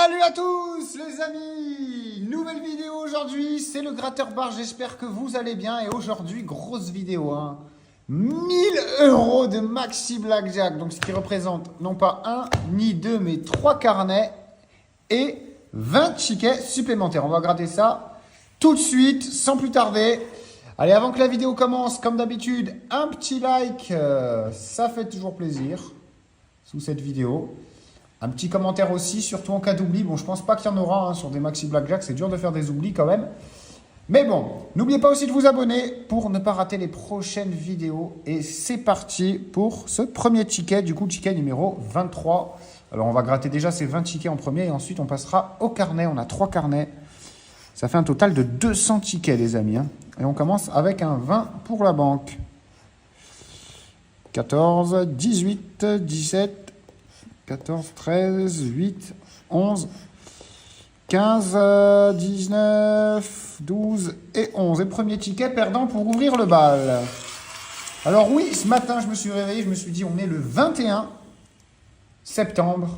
Salut à tous les amis. Nouvelle vidéo aujourd'hui, c'est le gratteur bar, j'espère que vous allez bien. Et aujourd'hui, grosse vidéo, 1000 € de Maxi Blackjack, donc ce qui représente non pas un ni deux, mais 3 carnets et 20 tickets supplémentaires. On va gratter ça tout de suite, sans plus tarder. Allez, avant que la vidéo commence, comme d'habitude, un petit like, ça fait toujours plaisir sous cette vidéo. Un petit commentaire aussi, surtout en cas d'oubli. Bon, je pense pas qu'il y en aura sur des Maxi Blackjack, c'est dur de faire des oublis quand même. Mais bon, n'oubliez pas aussi de vous abonner pour ne pas rater les prochaines vidéos. Et c'est parti pour ce premier ticket, du coup, ticket numéro 23. Alors, on va gratter déjà ces 20 tickets en premier et ensuite on passera au carnet. On a 3 carnets. Ça fait un total de 200 tickets, les amis. Et on commence avec un 20 pour la banque. 14, 18, 17... 14, 13, 8, 11, 15, 19, 12 et 11. Et premier ticket perdant pour ouvrir le bal. Alors oui, ce matin, je me suis réveillé, je me suis dit, on est le 21 septembre.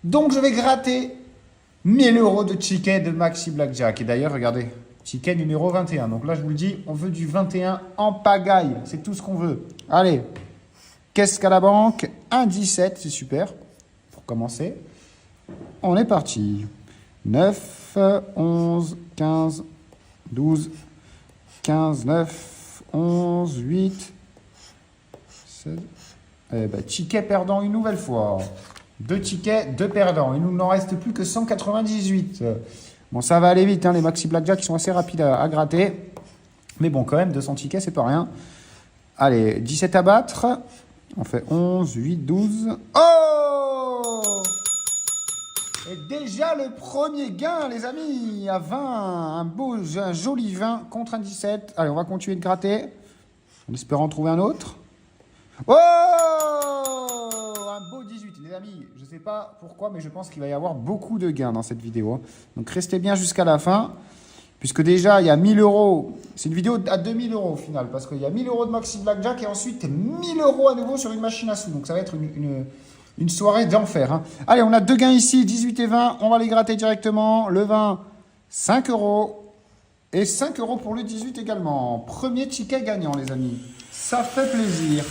Donc, je vais gratter 1000 € de ticket de Maxi Blackjack. Et d'ailleurs, regardez, ticket numéro 21. Donc là, je vous le dis, on veut du 21 en pagaille. C'est tout ce qu'on veut. Allez, qu'est-ce qu'à la banque? Un 17, c'est super. Commencer. On est parti. 9, 11, 15, 12, 15, 9, 11, 8, 16. Eh ben, ticket perdant une nouvelle fois. 2 tickets, 2 perdants. Il nous n'en reste plus que 198. Bon, ça va aller vite, les Maxi Blackjack qui sont assez rapides à gratter. Mais bon, quand même, 200 tickets, c'est pas rien. Allez, 17 à battre. On fait 11, 8, 12. Oh! Et déjà le premier gain, les amis, à 20. Un joli 20 contre un 17. Allez, on va continuer de gratter. En espérant trouver un autre. Oh! Un beau 18. Les amis, je ne sais pas pourquoi, mais je pense qu'il va y avoir beaucoup de gains dans cette vidéo. Donc, restez bien jusqu'à la fin. Puisque déjà, il y a 1000 €. C'est une vidéo à 2000 € au final. Parce qu'il y a 1000 € de Maxi Blackjack et ensuite 1000 € à nouveau sur une machine à sous. Donc ça va être une soirée d'enfer. Allez, on a 2 gains ici, 18 et 20. On va les gratter directement. Le 20, 5 €. Et 5 € pour le 18 également. Premier ticket gagnant, les amis. Ça fait plaisir.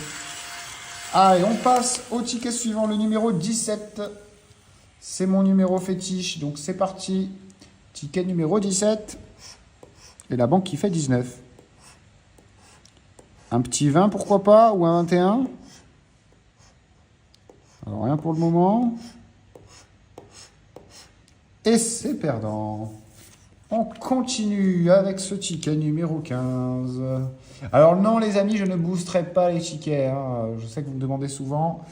Allez, on passe au ticket suivant, le numéro 17. C'est mon numéro fétiche. Donc c'est parti. Ticket numéro 17. Et la banque qui fait 19. Un petit 20, pourquoi pas, ou un 21. Alors, rien pour le moment. Et c'est perdant. On continue avec ce ticket numéro 15. Alors non, les amis, je ne boosterai pas les tickets. Je sais que vous me demandez souvent.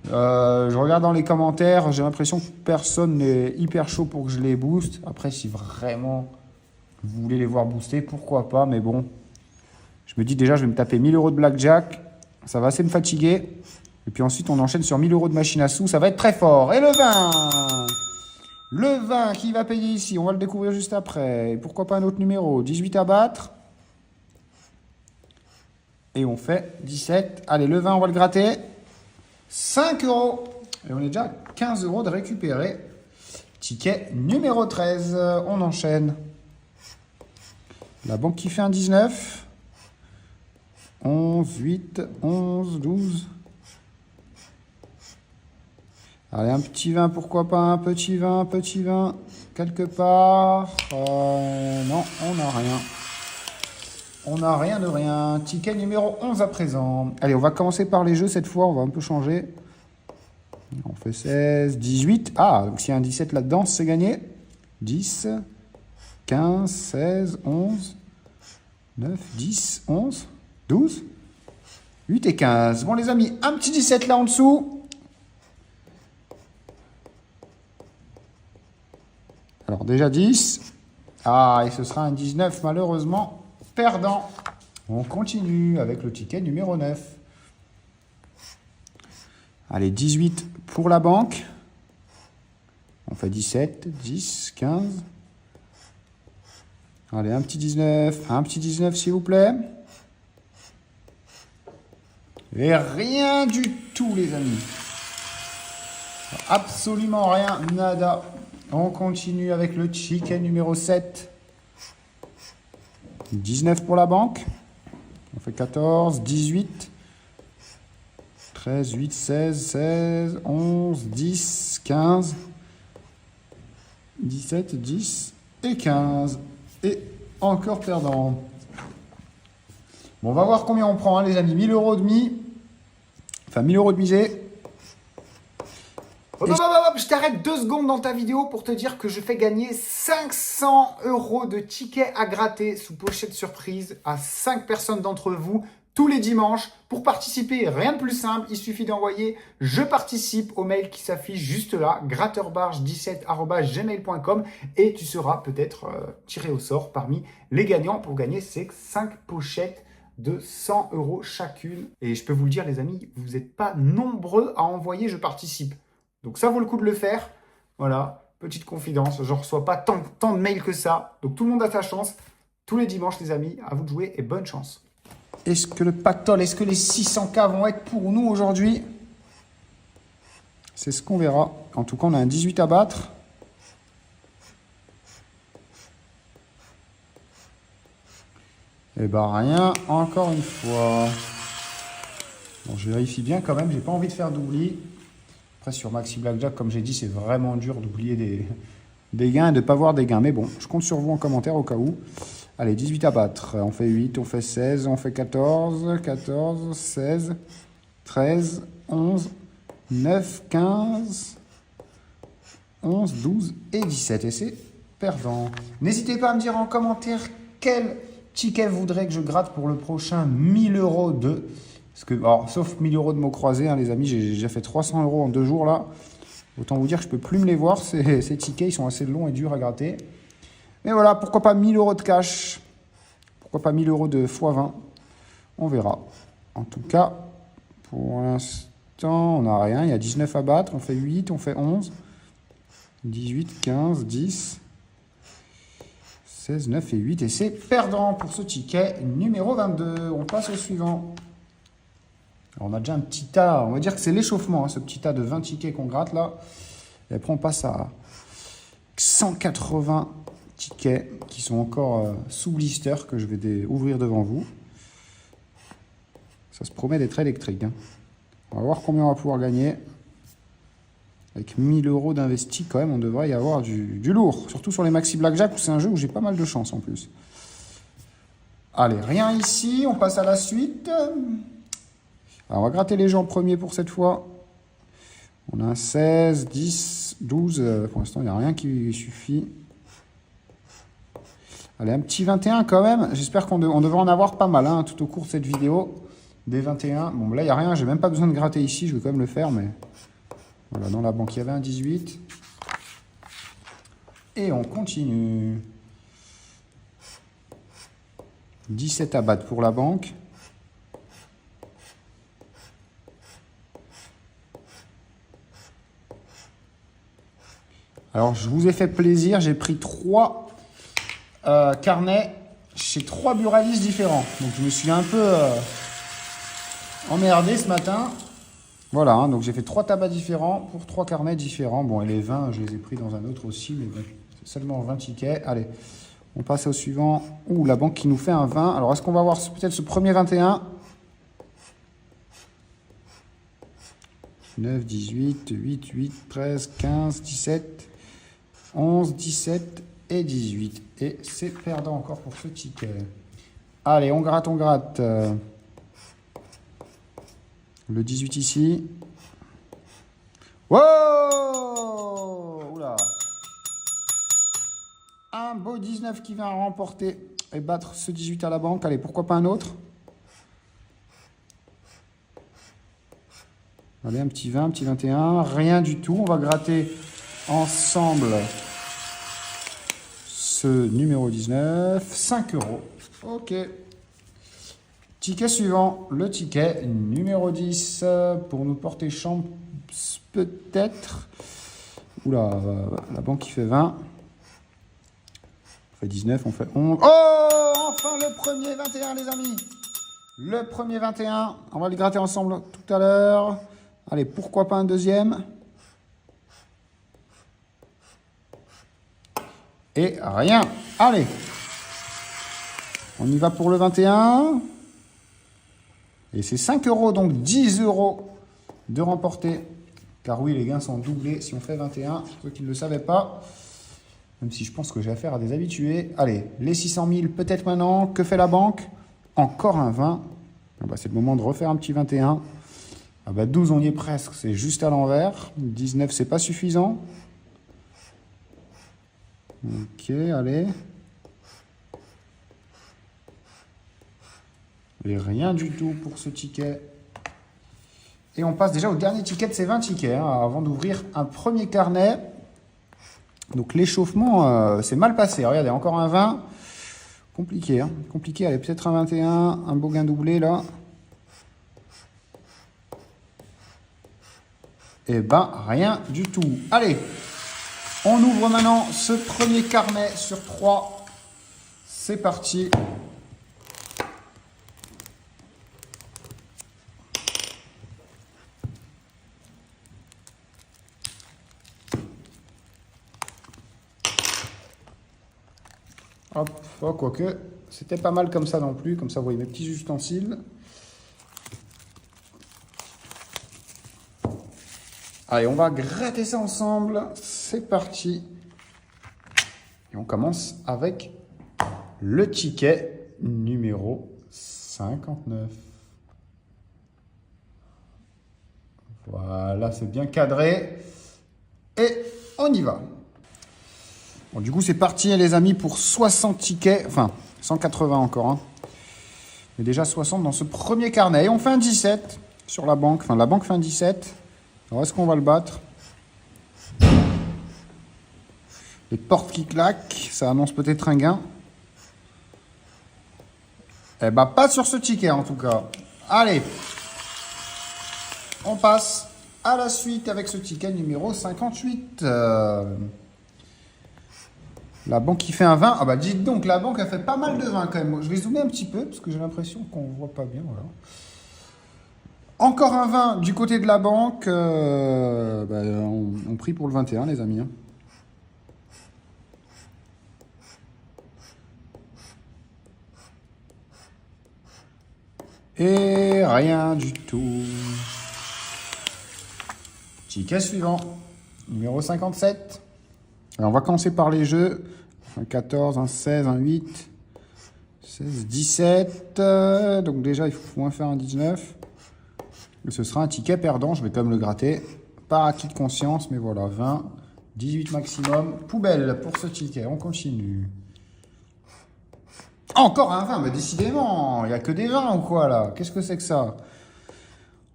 Je regarde dans les commentaires. J'ai l'impression que personne n'est hyper chaud pour que je les booste. Après, si vraiment vous voulez les voir booster, pourquoi pas, mais bon. Je me dis déjà, je vais me taper 1000 € de blackjack. Ça va assez me fatiguer. Et puis ensuite, on enchaîne sur 1000 € de machine à sous. Ça va être très fort. Et le 20. Le 20 qui va payer ici. On va le découvrir juste après. Et pourquoi pas un autre numéro. 18 à battre. Et on fait 17. Allez, le 20, on va le gratter. 5 €. Et on est déjà à 15 € de récupérer. Ticket numéro 13. On enchaîne. La banque qui fait un 19. 11, 8, 11, 12. Allez, un petit 20, pourquoi pas un petit 20, quelque part. Non, on n'a rien. On n'a rien de rien. Ticket numéro 11 à présent. Allez, on va commencer par les jeux cette fois, on va un peu changer. On fait 16, 18. Ah, donc s'il y a un 17 là-dedans, c'est gagné. 10, 15, 16, 11, 9, 10, 11, 12, 8 et 15. Bon les amis, un petit 17 là en dessous. Alors déjà 10. Ah, et ce sera un 19 malheureusement perdant. On continue avec le ticket numéro 9. Allez, 18 pour la banque. On fait 17, 10, 15. Allez, un petit 19 s'il vous plaît. Et rien du tout, les amis. Absolument rien, nada. On continue avec le ticket numéro 7. 19 pour la banque. On fait 14, 18, 13, 8, 16, 16, 11, 10, 15, 17, 10 et 15. Et encore perdant. Bon, on va voir combien on prend, hein, les amis. 1000 € de mis. Enfin, 1000 € de misée. Je t'arrête 2 secondes dans ta vidéo pour te dire que je fais gagner 500 € de tickets à gratter sous pochette surprise à 5 personnes d'entre vous tous les dimanches. Pour participer, rien de plus simple, il suffit d'envoyer « Je participe » au mail qui s'affiche juste là, gratteurbarge17@gmail.com, et tu seras peut-être tiré au sort parmi les gagnants pour gagner ces 5 pochettes de 100 € chacune. Et je peux vous le dire, les amis, vous n'êtes pas nombreux à envoyer « Je participe ». Donc ça vaut le coup de le faire. Voilà, petite confidence, je ne reçois pas tant de mails que ça. Donc tout le monde a sa chance. Tous les dimanches, les amis, à vous de jouer et bonne chance. Est-ce que le pactole, est-ce que les 600K vont être pour nous aujourd'hui? C'est ce qu'on verra. En tout cas, on a un 18 à battre. Et bah rien, encore une fois. Bon, je vérifie bien quand même, j'ai pas envie de faire d'oubli. Après, sur Maxi Blackjack, comme j'ai dit, c'est vraiment dur d'oublier des gains et de ne pas voir des gains. Mais bon, je compte sur vous en commentaire au cas où. Allez, 18 à battre. On fait 8, on fait 16, on fait 14, 14, 16, 13, 11, 9, 15, 11, 12 et 17. Et c'est perdant. N'hésitez pas à me dire en commentaire quel ticket vous voudrez que je gratte pour le prochain 1000 € de... Parce que, alors, sauf 1000 € de mots croisés, hein, les amis, j'ai déjà fait 300 € en 2 jours là. Autant vous dire que je ne peux plus me les voir, ces tickets, ils sont assez longs et durs à gratter. Mais voilà, pourquoi pas 1000 € de cash? Pourquoi pas 1000 € de x20? On verra. En tout cas, pour l'instant, on n'a rien. Il y a 19 à battre, on fait 8, on fait 11, 18, 15, 10, 16, 9 et 8. Et c'est perdant pour ce ticket numéro 22. On passe au suivant. Alors on a déjà un petit tas, on va dire que c'est l'échauffement, hein, ce petit tas de 20 tickets qu'on gratte là. Et après on passe à 180 tickets qui sont encore sous blister que je vais ouvrir devant vous. Ça se promet d'être électrique, hein. On va voir combien on va pouvoir gagner. Avec 1000 € d'investi quand même, on devrait y avoir du lourd. Surtout sur les Maxi Blackjack où c'est un jeu où j'ai pas mal de chance en plus. Allez, rien ici, on passe à la suite. Alors, on va gratter les gens en premier pour cette fois. On a un 16, 10, 12. Pour l'instant, il n'y a rien qui suffit. Allez, un petit 21 quand même. J'espère qu'on devrait en avoir pas mal, hein, tout au cours de cette vidéo. Des 21. Bon, là, il n'y a rien. J'ai même pas besoin de gratter ici. Je vais quand même le faire, mais... Voilà, dans la banque, il y avait un 18. Et on continue. 17 à battre pour la banque. Alors, je vous ai fait plaisir, j'ai pris 3 carnets chez 3 buralistes différents. Donc, je me suis un peu emmerdé ce matin. Voilà, hein, donc j'ai fait 3 tabacs différents pour 3 carnets différents. Bon, et les 20, je les ai pris dans un autre aussi, mais bon, c'est seulement 20 tickets. Allez, on passe au suivant. Ouh, la banque qui nous fait un 20. Alors, est-ce qu'on va voir peut-être ce premier 21 ? 9, 18, 8, 8, 13, 15, 17... 11, 17 et 18. Et c'est perdant encore pour ce ticket. Allez, on gratte, on gratte. Le 18 ici. Wow! Oula! Un beau 19 qui vient remporter et battre ce 18 à la banque. Allez, pourquoi pas un autre? Allez, un petit 20, un petit 21. Rien du tout. On va gratter ensemble ce numéro 19, 5 €. Ok. Ticket suivant, le ticket numéro 10 pour nous porter chance peut-être. Oula, la banque qui fait 20. On fait 19, on fait 11. Oh, enfin le premier 21 les amis. Le premier 21, on va le gratter ensemble tout à l'heure. Allez, pourquoi pas un deuxième? Et rien. Allez. On y va pour le 21. Et c'est 5 euros, donc 10 euros de remporter. Car oui, les gains sont doublés si on fait 21. Pour ceux qui ne le savaient pas. Même si je pense que j'ai affaire à des habitués. Allez, les 600 000 peut-être maintenant. Que fait la banque? Encore un 20. Ah bah, c'est le moment de refaire un petit 21. Ah bah 12, on y est presque. C'est juste à l'envers. 19, c'est pas suffisant. Ok, allez. Et rien du tout pour ce ticket. Et on passe déjà au dernier ticket de ces 20 tickets, hein, avant d'ouvrir un premier carnet. Donc l'échauffement, c'est mal passé. Regardez, encore un 20. Compliqué, hein. Compliqué. Allez, peut-être un 21. Un beau gain doublé, là. Eh ben, rien du tout. Allez, on ouvre maintenant ce premier carnet sur 3. C'est parti. Hop, oh, quoique, c'était pas mal comme ça non plus. Comme ça, vous voyez mes petits ustensiles. Allez, on va gratter ça ensemble. C'est parti. Et on commence avec le ticket numéro 59. Voilà, c'est bien cadré. Et on y va. Bon, du coup, c'est parti, les amis, pour 60 tickets. Enfin, 180 encore. Hein. Mais déjà 60 dans ce premier carnet. Et on fait un 17 sur la banque. Enfin, la banque fait un 17. Alors, est-ce qu'on va le battre? Les portes qui claquent. Ça annonce peut-être un gain. Eh ben, pas sur ce ticket, en tout cas. Allez. On passe à la suite avec ce ticket numéro 58. La banque qui fait un 20. Ah bah dites donc, la banque a fait pas mal de 20 quand même. Je vais zoomer un petit peu parce que j'ai l'impression qu'on ne voit pas bien. Voilà. Encore un 20 du côté de la banque. On prie pour le 21, les amis. Hein. Et rien du tout. Ticket suivant. Numéro 57. Alors on va commencer par les jeux. Un 14, un 16, un 8, 16, 17. Donc déjà, il faut moins faire un 19. Et ce sera un ticket perdant. Je vais quand même le gratter. Par acquis de conscience, mais voilà, 20, 18 maximum. Poubelle pour ce ticket. On continue. Encore un 20, mais décidément, il n'y a que des 20 ou quoi là? Qu'est-ce que c'est que ça?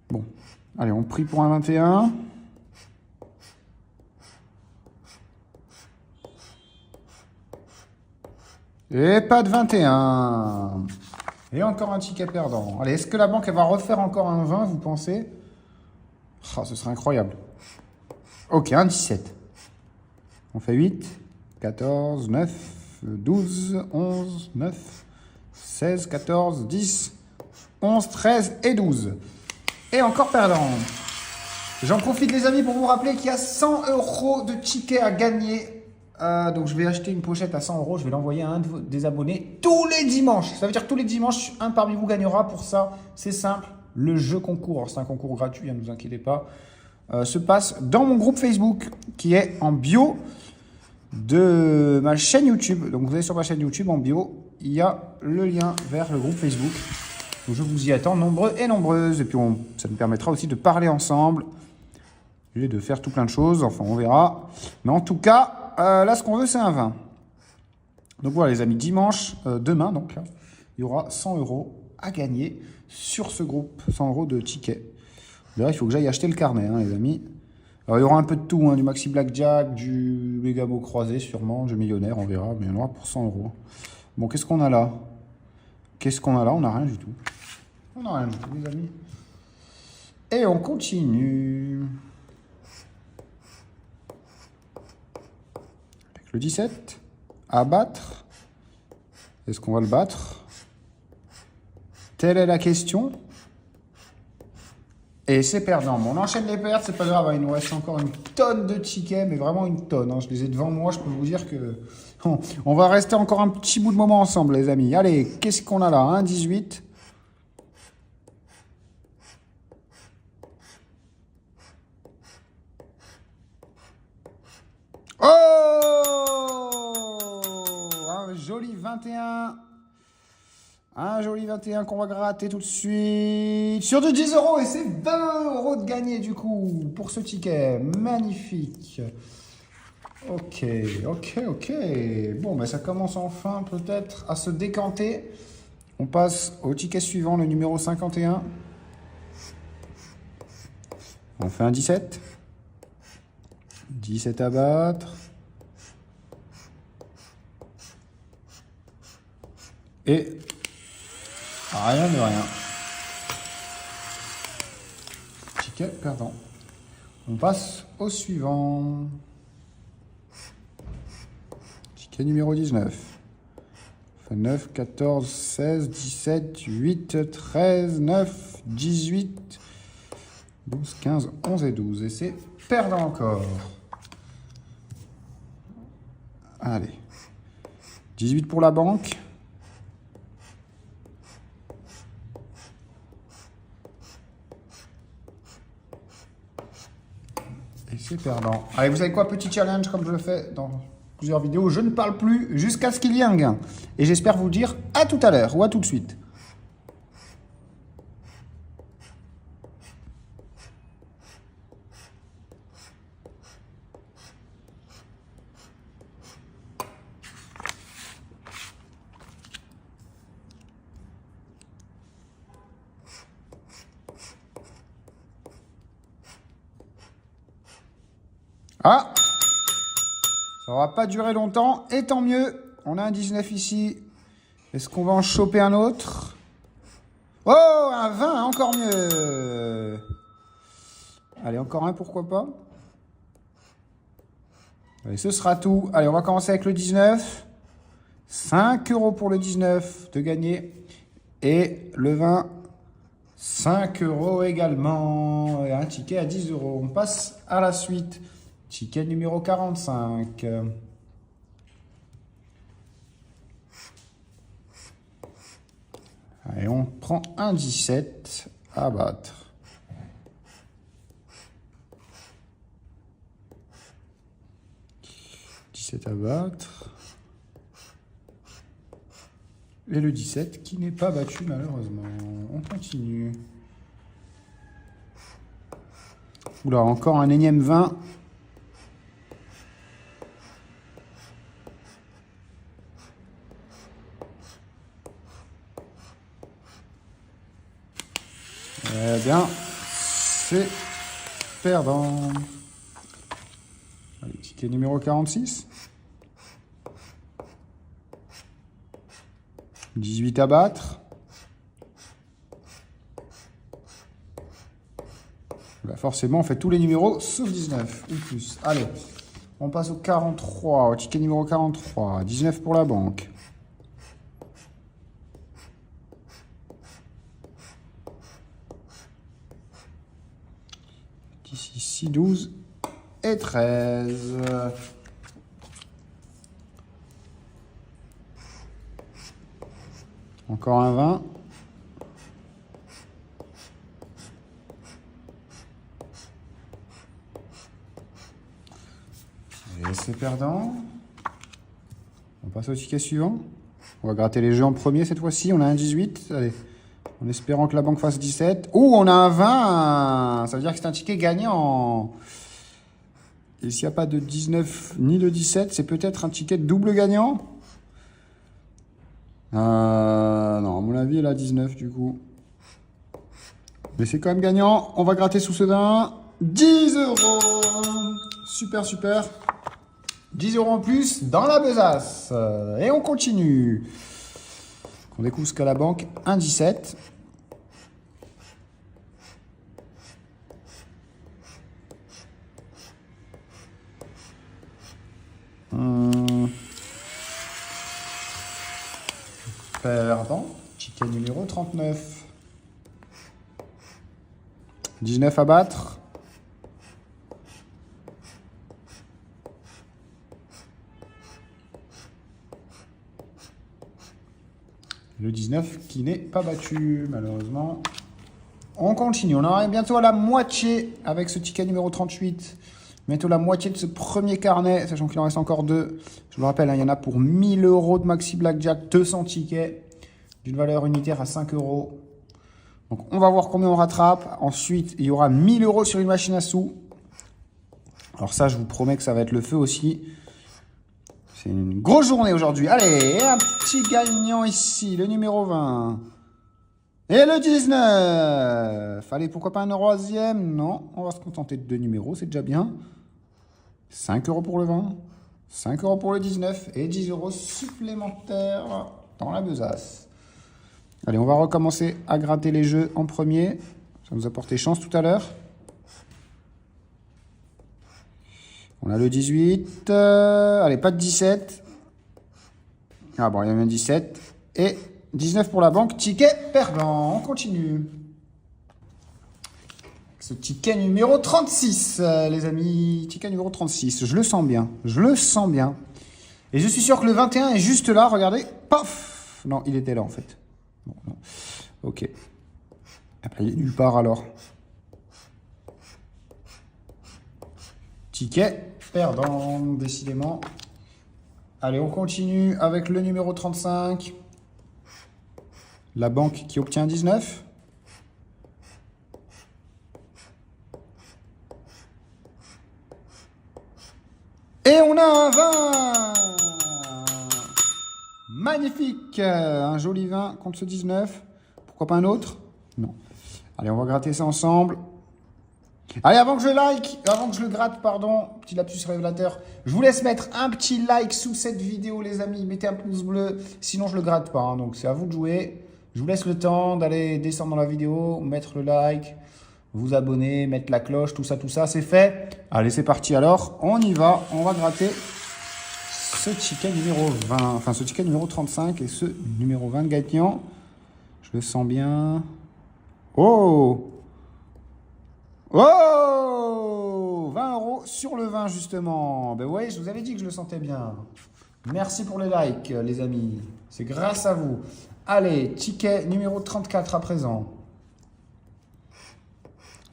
Bon, allez, on prie pour un 21. Et pas de 21. Et encore un ticket perdant. Allez, est-ce que la banque elle va refaire encore un 20, vous pensez? Oh, ce serait incroyable. Ok, un 17. On fait 8, 14, 9, 12, 11, 9, 16, 14, 10, 11, 13 et 12. Et encore perdant. J'en profite les amis pour vous rappeler qu'il y a 100 € de tickets à gagner. Donc je vais acheter une pochette à 100 €. Je vais l'envoyer à un des abonnés tous les dimanches. Ça veut dire que tous les dimanches, un parmi vous gagnera. Pour ça, c'est simple. Le jeu concours, c'est un concours gratuit, ne vous inquiétez pas, se passe dans mon groupe Facebook qui est en bio de ma chaîne YouTube. Donc vous allez sur ma chaîne YouTube en bio, il y a le lien vers le groupe Facebook. Donc je vous y attends nombreux et nombreuses. Et puis ça nous permettra aussi de parler ensemble et de faire tout plein de choses. Enfin, on verra. Mais en tout cas, là, ce qu'on veut, c'est un 20. Donc voilà, les amis, dimanche, demain, donc là, il y aura 100 € à gagner sur ce groupe. 100 € de tickets. D'ailleurs, il faut que j'aille acheter le carnet, hein, les amis. Alors, il y aura un peu de tout, hein, du Maxi Blackjack, du Mégamo croisé, sûrement, du millionnaire, on verra. Mais il y en aura pour 100 €. Bon, qu'est-ce qu'on a là? Qu'est-ce qu'on a là? On n'a rien du tout. On n'a rien du tout, les amis. Et on continue. Avec le 17. À battre. Est-ce qu'on va le battre? Telle est la question. Et c'est perdant. Bon, on enchaîne les pertes, c'est pas grave. Il nous reste encore une tonne de tickets, mais vraiment une tonne. Hein. Je les ai devant moi, je peux vous dire que... On va rester encore un petit bout de moment ensemble, les amis. Allez, qu'est-ce qu'on a là? 1,18. Oh! Un joli 21. Un joli 21 qu'on va gratter tout de suite. Sur de 10 euros et c'est 20 euros de gagné du coup pour ce ticket. Magnifique. Ok. Bon, ben ça commence enfin peut-être à se décanter. On passe au ticket suivant, le numéro 51. On fait un 17. 17 à battre. Et rien de rien. Ticket perdant. On passe au suivant. Ticket numéro 19. 9, 14, 16, 17, 8, 13, 9, 18, 12, 15, 11 et 12. Et c'est perdant encore. Allez. 18 pour la banque. Et c'est perdant. Allez, vous savez quoi, petit challenge comme je le fais dans plusieurs vidéos. Je ne parle plus jusqu'à ce qu'il y ait un gain. Et j'espère vous dire à tout à l'heure ou à tout de suite. Ah! Ça va pas durer longtemps, et tant mieux. On a un 19 ici. Est-ce qu'on va en choper un autre? Oh, un 20, encore mieux. Allez, encore un, pourquoi pas? Allez, ce sera tout. Allez, on va commencer avec le 19. 5 euros pour le 19 de gagner. Et le 20, 5 euros également. Et un ticket à 10 euros. On passe à la suite. Ticket numéro 45. Allez, on prend un 17 à battre. À battre. Et le 17 qui n'est pas battu malheureusement. On continue. Oula, encore un énième 20. Eh bien, c'est perdant. Allez, ticket numéro 46. 18 à battre. Bah forcément, on fait tous les numéros sauf 19 ou plus. Allez, on passe au 43, au ticket numéro 43. 19 pour la banque. Ici, 6, 12 et 13. Encore un 20. Et c'est perdant. On passe au ticket suivant. On va gratter les jeux en premier cette fois-ci. On a un 18. Allez. En espérant que la banque fasse 17. Oh, on a un 20. Ça veut dire que c'est un ticket gagnant. Et s'il n'y a pas de 19 ni de 17, c'est peut-être un ticket double gagnant. Non, à mon avis, elle a 19 du coup. Mais c'est quand même gagnant. On va gratter sous ce d'un. 10 euros. Super, super. 10 euros en plus dans la besace. Et on continue. On découvre ce qu'a la banque. Un 17. Perdant. Ticket numéro 39. 19 à battre. Le 19 qui n'est pas battu, malheureusement. On continue. On en est bientôt à la moitié avec ce ticket numéro 38. Bientôt la moitié de ce premier carnet, sachant qu'il en reste encore 2. Je vous le rappelle, hein, il y en a pour 1000 € de Maxi Blackjack, 200 tickets d'une valeur unitaire à 5 €. Donc on va voir combien on rattrape. Ensuite, il y aura 1000 € sur une machine à sous. Alors ça, je vous promets que ça va être le feu aussi. C'est une grosse journée aujourd'hui. Allez, un petit gagnant ici, le numéro 20. Et le 19. Allez, pourquoi pas un troisième? Non, on va se contenter de 2 numéros, c'est déjà bien. 5 € pour le 20, 5 € pour le 19 et 10 € supplémentaires dans la besace. Allez, on va recommencer à gratter les jeux en premier. Ça nous a porté chance tout à l'heure. On a le 18. Allez, pas de 17. Ah bon, il y a même 17. Et 19 pour la banque. Ticket perdant. On continue. Ce ticket numéro 36, les amis. Ticket numéro 36. Je le sens bien. Je le sens bien. Et je suis sûr que le 21 est juste là. Regardez. Paf. Non, il était là en fait. Bon, non. Ok. Après, il est nulle part alors. Ticket perdant, décidément. Allez, on continue avec le numéro 35. La banque qui obtient 19. Et on a un 20. Magnifique. Un joli 20 contre ce 19. Pourquoi pas un autre? Non. Allez, on va gratter ça ensemble. Allez, avant que je le gratte, pardon, petit lapsus révélateur, je vous laisse mettre un petit like sous cette vidéo, les amis. Mettez un pouce bleu, sinon je le gratte pas, hein, donc c'est à vous de jouer. Je vous laisse le temps d'aller descendre dans la vidéo, mettre le like, vous abonner, mettre la cloche, tout ça, c'est fait. Allez, c'est parti alors, on y va, on va gratter ce ticket numéro 20, enfin ce ticket numéro 35 et ce numéro 20 gagnant. Je le sens bien. Oh! Oh, 20 € sur le 20 justement. Ben ouais, je vous avais dit que je le sentais bien. Merci pour les likes, les amis. C'est grâce à vous. Allez, ticket numéro 34 à présent.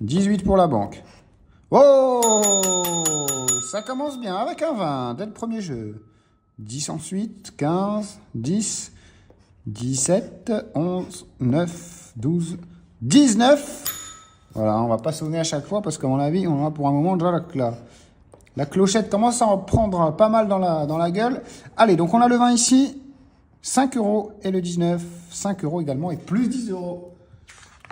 18 pour la banque. Oh, ça commence bien avec un 20 dès le premier jeu. 10 ensuite, 15, 10, 17, 11, 9, 12, 19. Voilà, on va pas sonner à chaque fois parce qu'à mon avis, on en a pour un moment déjà la clochette commence à en prendre pas mal dans la gueule. Allez, donc on a le 20 ici, 5 € et le 19, 5 € également et plus 10 €.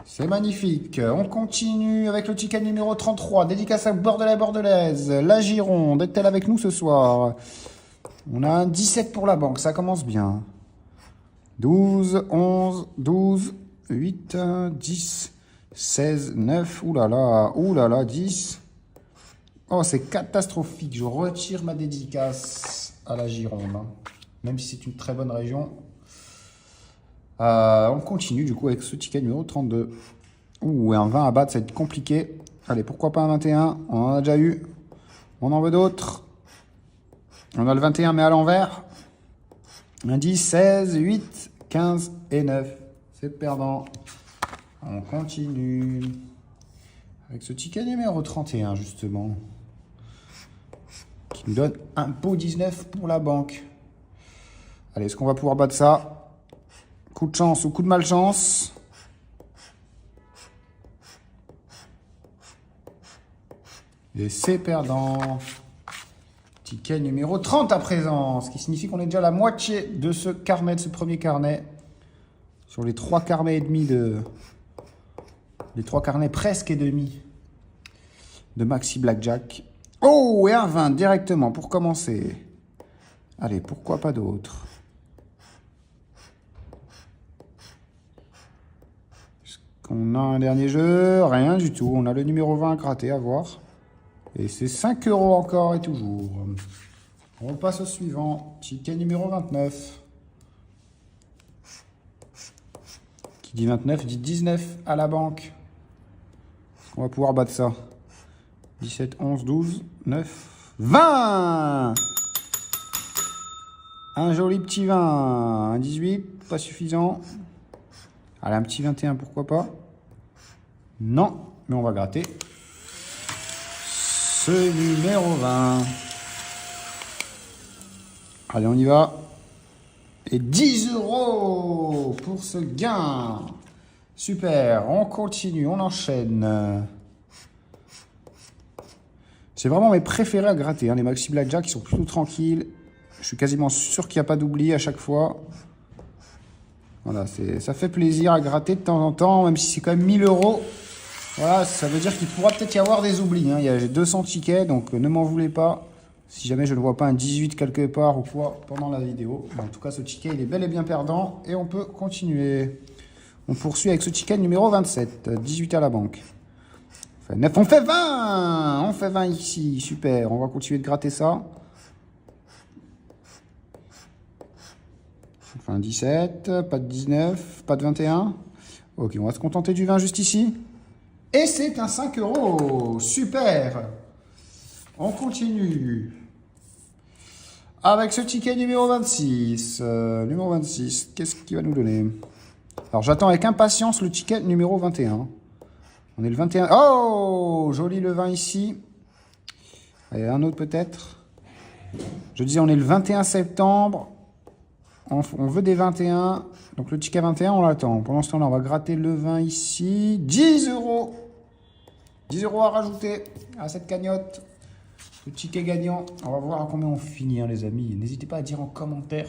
C'est magnifique. On continue avec le ticket numéro 33, dédicace à Bordelaise, la Gironde, est-elle avec nous ce soir? On a un 17 pour la banque, ça commence bien. 12, 11, 12, 8, 10... 16, 9, oulala, 10. Oh, c'est catastrophique. Je retire ma dédicace à la Gironde, hein. Même si c'est une très bonne région. On continue du coup avec ce ticket numéro 32. Ouh, un 20 à battre, ça va être compliqué. Allez, pourquoi pas un 21? On en a déjà eu. On en veut d'autres. On a le 21, mais à l'envers. Un 10, 16, 8, 15 et 9. C'est perdant. On continue avec ce ticket numéro 31, justement, qui nous donne un beau 19 pour la banque. Allez, est-ce qu'on va pouvoir battre ça? Coup de chance ou coup de malchance? Et c'est perdant. Ticket numéro 30 à présent, ce qui signifie qu'on est déjà à la moitié de ce carnet, de ce premier carnet. Sur les 3 carnets et demi les 3 carnets presque et demi de Maxi Blackjack. Oh, et un 20 directement pour commencer. Allez, pourquoi pas d'autres? Est-ce qu'on a un dernier jeu? Rien du tout. On a le numéro 20 à gratter, à voir. Et c'est 5 € encore et toujours. On passe au suivant. Ticket numéro 29. Qui dit 29 dit 19 à la banque. On va pouvoir battre ça. 17, 11, 12, 9, 20. Un joli petit 20. Un 18, pas suffisant. Allez, un petit 21, pourquoi pas. Non, mais on va gratter ce numéro 20. Allez, on y va. Et 10 € pour ce gain. Super, on continue, on enchaîne. C'est vraiment mes préférés à gratter, hein, les Maxi Blackjack, ils sont plutôt tranquilles. Je suis quasiment sûr qu'il n'y a pas d'oubli à chaque fois. Voilà, ça fait plaisir à gratter de temps en temps, même si c'est quand même 1000 €. Voilà, ça veut dire qu'il pourra peut-être y avoir des oublis. Hein. J'ai 200 tickets, donc ne m'en voulez pas. Si jamais je ne vois pas un 18 quelque part ou quoi pendant la vidéo. En tout cas, ce ticket, il est bel et bien perdant et on peut continuer. On poursuit avec ce ticket numéro 27, 18 à la banque. On fait 9, on fait 20. On fait 20 ici, super. On va continuer de gratter ça. Enfin 17, pas de 19, pas de 21. Ok, on va se contenter du 20 juste ici. Et c'est un 5 €. Super. On continue. Avec ce ticket numéro 26. Numéro 26, qu'est-ce qu'il va nous donner? Alors j'attends avec impatience le ticket numéro 21. On est le 21. Oh, joli le 20 ici. Allez, un autre peut-être. Je disais, on est le 21 septembre. On veut des 21. Donc le ticket 21, on l'attend. Pendant ce temps-là, on va gratter le 20 ici. 10 €. 10 € à rajouter à cette cagnotte. Le ticket gagnant. On va voir à combien on finit, hein, les amis. N'hésitez pas à dire en commentaire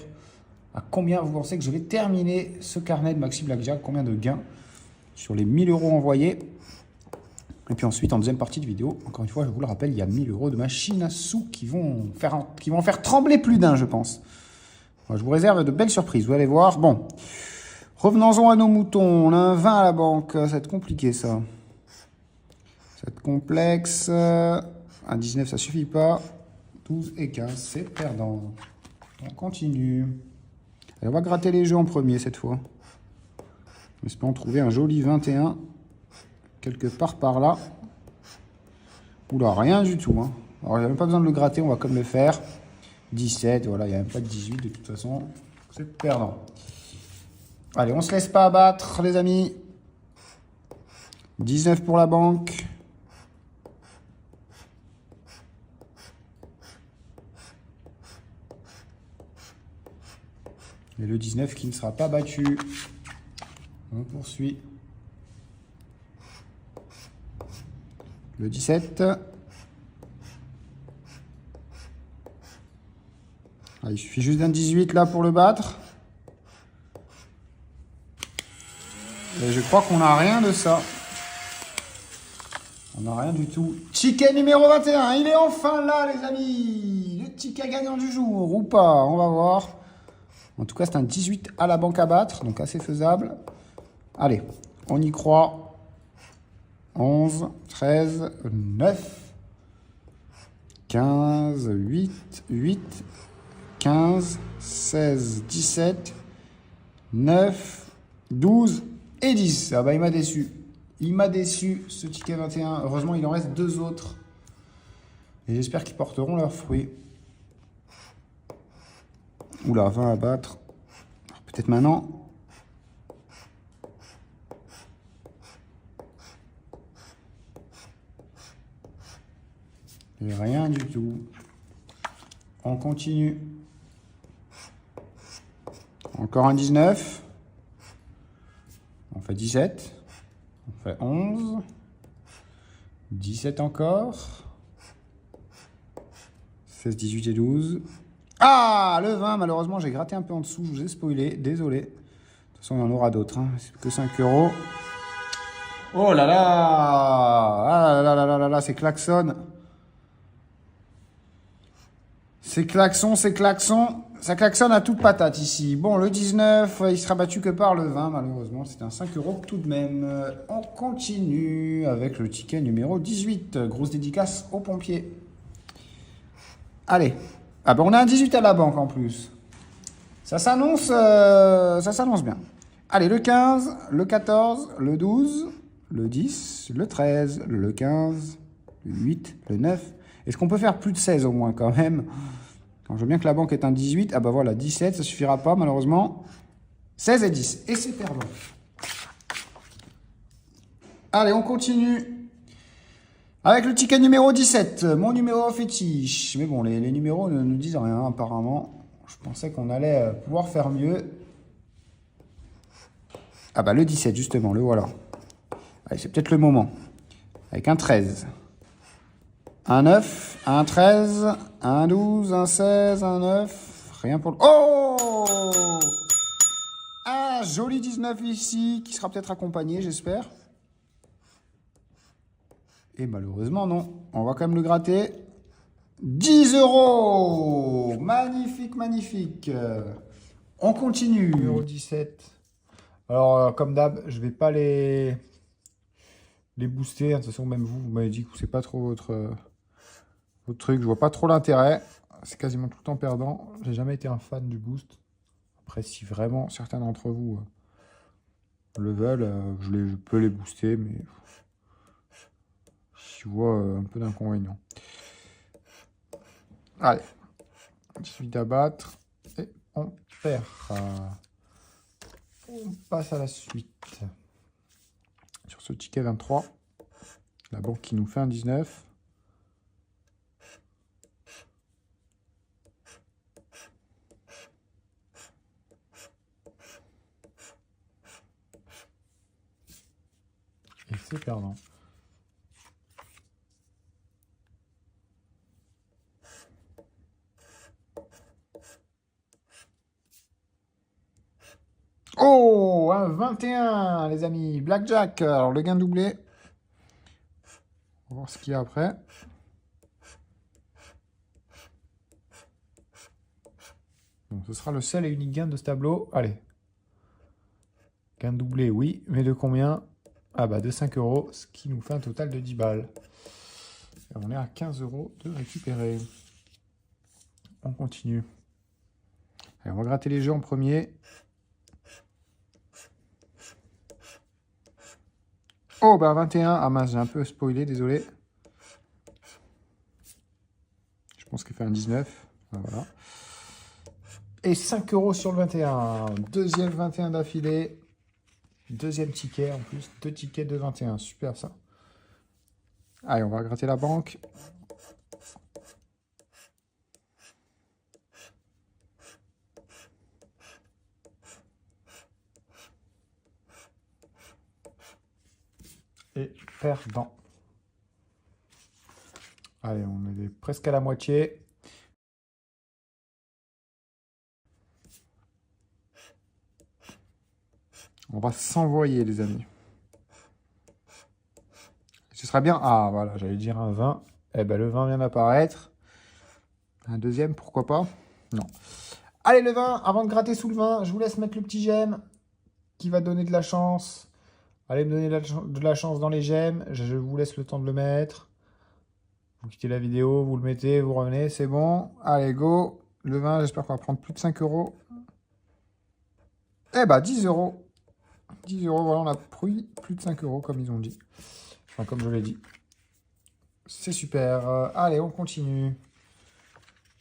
à combien vous pensez que je vais terminer ce carnet de Maxi Blackjack. Combien de gains sur les 1000 € envoyés. Et puis ensuite, en deuxième partie de vidéo, encore une fois, je vous le rappelle, il y a 1000 € de machines à sous qui vont faire trembler plus d'un, je pense. Moi, je vous réserve de belles surprises, vous allez voir. Bon, revenons-en à nos moutons. On a un 20 à la banque, ça va être compliqué ça. Ça va être complexe. Un 19, ça suffit pas. 12 et 15, c'est perdant. On continue. Allez, on va gratter les jeux en premier cette fois. Espérons trouver un joli 21. Quelque part par là. Oula, rien du tout. Hein. Alors, il n'y a même pas besoin de le gratter, on va comme le faire. 17, voilà, il n'y a même pas de 18 de toute façon. C'est perdant. Allez, on ne se laisse pas abattre, les amis. 19 pour la banque. Et le 19 qui ne sera pas battu. On poursuit. Le 17. Ah, il suffit juste d'un 18 là pour le battre. Et je crois qu'on n'a rien de ça. On n'a rien du tout. Ticket numéro 21. Il est enfin là, les amis. Le ticket gagnant du jour ou pas. On va voir. En tout cas, c'est un 18 à la banque à battre. Donc assez faisable. Allez, on y croit. 11, 13, 9, 15, 8, 8, 15, 16, 17, 9, 12 et 10. Ah bah il m'a déçu. Il m'a déçu ce ticket 21. Heureusement, il en reste 2 autres. Et j'espère qu'ils porteront leurs fruits. Oula, 20 à battre. Peut-être maintenant. Et rien du tout. On continue. Encore un 19. On fait 17. On fait 11. 17 encore. 16, 18 et 12. Ah, le 20, malheureusement, j'ai gratté un peu en dessous. Je vous ai spoilé. Désolé. De toute façon, il y en aura d'autres. Hein. C'est que 5 €. Oh là là. Ah là là là là là, c'est klaxon. C'est klaxon, c'est klaxon. Ça klaxonne à toute patate ici. Bon, le 19, il sera battu que par le 20, malheureusement. C'est un 5 € tout de même. On continue avec le ticket numéro 18. Grosse dédicace aux pompiers. Allez. Ah ben, on a un 18 à la banque en plus. Ça s'annonce bien. Allez, le 15, le 14, le 12, le 10, le 13, le 15, le 8, le 9. Est-ce qu'on peut faire plus de 16 au moins quand même? Quand je veux bien que la banque est un 18. Ah bah voilà, 17, ça suffira pas malheureusement. 16 et 10. Et c'est perdant. Allez, on continue. Avec le ticket numéro 17, mon numéro fétiche. Mais bon, les numéros ne nous disent rien apparemment. Je pensais qu'on allait pouvoir faire mieux. Ah bah le 17 justement, le voilà. Allez, c'est peut-être le moment. Avec un 13. Un 9, un 13, un 12, un 16, un 9. Rien pour le... Oh! Un joli 19 ici, qui sera peut-être accompagné, j'espère. Et malheureusement, non. On va quand même le gratter. 10 euros! Magnifique, magnifique. On continue. Numéro 17. Alors, comme d'hab, je vais pas les booster. De toute façon, même vous m'avez dit que c'est pas trop votre truc. Je vois pas trop l'intérêt. C'est quasiment tout le temps perdant. J'ai jamais été un fan du boost. Après, si vraiment certains d'entre vous le veulent, je peux les booster, mais je vois un peu d'inconvénients. Allez, il suffit d'abattre et on perd. On passe à la suite. Sur ce ticket 23, la banque qui nous fait un 19. Et c'est perdant. Oh, un 21, les amis. Blackjack. Alors, le gain doublé. On va voir ce qu'il y a après. Bon, ce sera le seul et unique gain de ce tableau. Allez. Gain doublé, oui. Mais de combien? Ah bah, de 5 euros, ce qui nous fait un total de 10 balles. Et on est à 15 euros de récupérer. On continue. Allez, on va gratter les jeux en premier. Oh, bah 21. Ah mince, j'ai un peu spoilé, désolé. Je pense qu'il fait un 19. Voilà. Et 5 euros sur le 21. Deuxième 21 d'affilée. Deuxième ticket en plus. 2 tickets de 21. Super ça. Allez, on va gratter la banque. Et perdant. Allez, on est presque à la moitié. On va s'envoyer, les amis. Ce sera bien. Ah, voilà, j'allais dire un 20. Eh ben, le 20 vient d'apparaître. Un deuxième, pourquoi pas? Non. Allez, le 20, avant de gratter sous le 20, je vous laisse mettre le petit j'aime qui va donner de la chance. Allez me donner de la chance dans les j'aime. Je vous laisse le temps de le mettre. Vous quittez la vidéo, vous le mettez, vous revenez, c'est bon. Allez, go. Le 20, j'espère qu'on va prendre plus de 5 euros. Eh ben, 10 euros. 10 euros, voilà, on a pris plus de 5 euros, comme ils ont dit. Enfin, comme je l'ai dit. C'est super. Allez, on continue.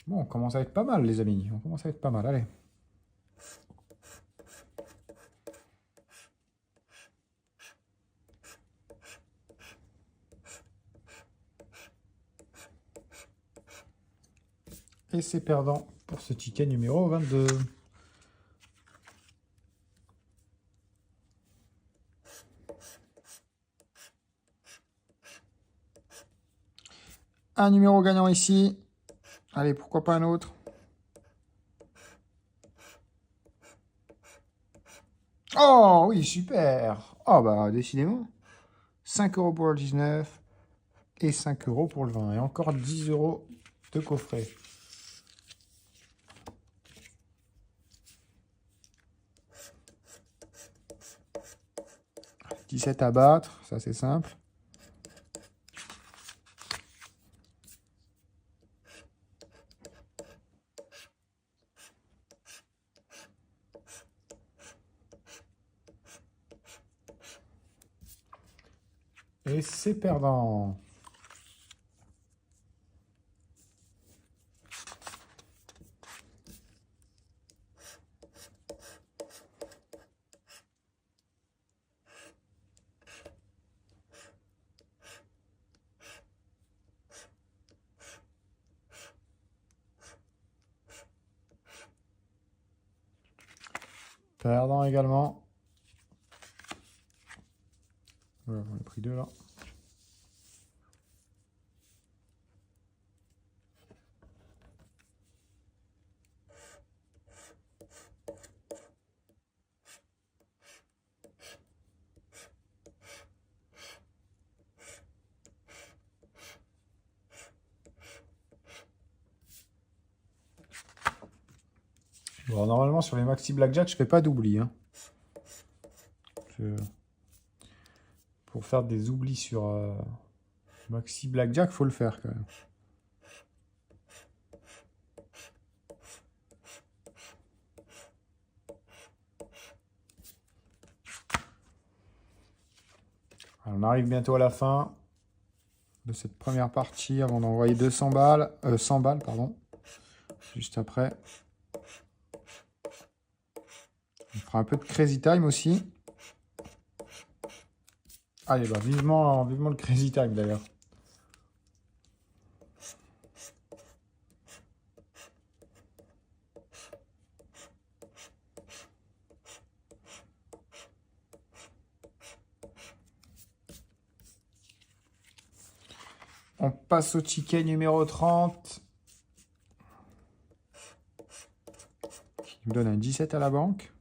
Bon, on commence à être pas mal, les amis. On commence à être pas mal, allez. Et c'est perdant pour ce ticket numéro 22. Un numéro gagnant ici. Allez, pourquoi pas un autre? Oh oui, super. Oh bah décidément. 5 euros pour le 19 et 5 euros pour le 20. Et encore 10 euros de coffret. 17 à battre, ça c'est simple. Et c'est perdant. Perdant également. Voilà, on a pris 2 là. Bon, normalement, sur les maxi blackjack, je fais pas d'oubli. Hein. Pour faire des oublis sur maxi blackjack, faut le faire quand même. Alors, on arrive bientôt à la fin de cette première partie avant d'envoyer 200 balles, 100 balles, pardon, juste après. On fera un peu de Crazy Time aussi. Allez, bah, vivement le Crazy Time d'ailleurs. On passe au ticket numéro 30. Qui nous donne un 17 à la banque.